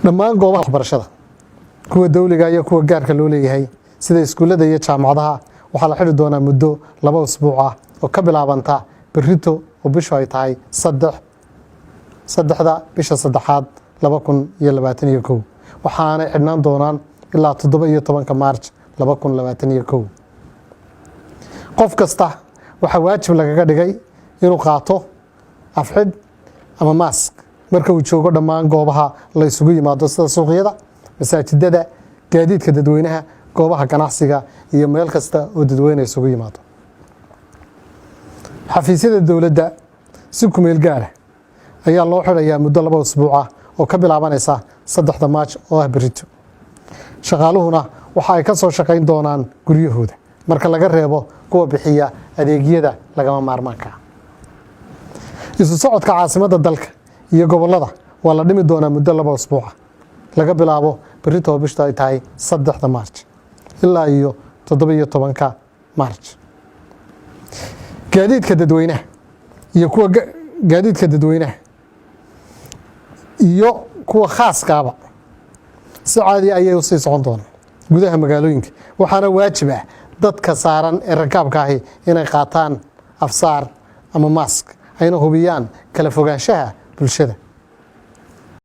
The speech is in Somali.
dhammaan goobaha waxbarashada kuwa dawliga iyo kuwa gaarka loo leeyahay sida iskuulada iyo jaamacadaha waxaa la xidhi doonaa muddo 2 usbuuc ah oo ka bilaabanta berrito oo bishu ay tahay 3 bisha 3 2021 waxaana xidhnaan doonaan ilaa 17 Maarch 2021 qof kasta waxa waajib lagaga dhigay inuu qaato afxid ama mask marka uu joogo dhammaan goobaha la isugu yimaado sida suuqyada masaajidada gaadiidka dadweynaha goobaha ganacsiga iyo meel kasta oo dadweyne isugu yimaado xafiisyada dawladda si ku meel gaar ah ayaa loo xirayaa muddo 2 usbuuc ah oo ka bilaabanaysa 3 Maarch oo ah berrito shaqaaluhuna waxa ay ka soo shaqayn doonaan guryahooda marka laga reebo kuwa bixiya adeegyada lagama maarmaanka isu socodka caasimadda dalka iyo gobolada waa la dhimi doonaa muddo 2 usbuuc ah laga bilaabo berrito oo bisha ay tahay 3 Maarch ilaa iyo 17 Maarch gaadiidka dadweynaha iyo kuwa gaadiidka dadweynaha iyo kuwa khaaskaaba si caadi ayay u sii socon doonaan gudaha magaalooyinka waxaana waajib ah dadka saaran ee rakaabka ahi inay qaataan afsaar ama mask ayna hubiyaan kala fogaanshaha bulshada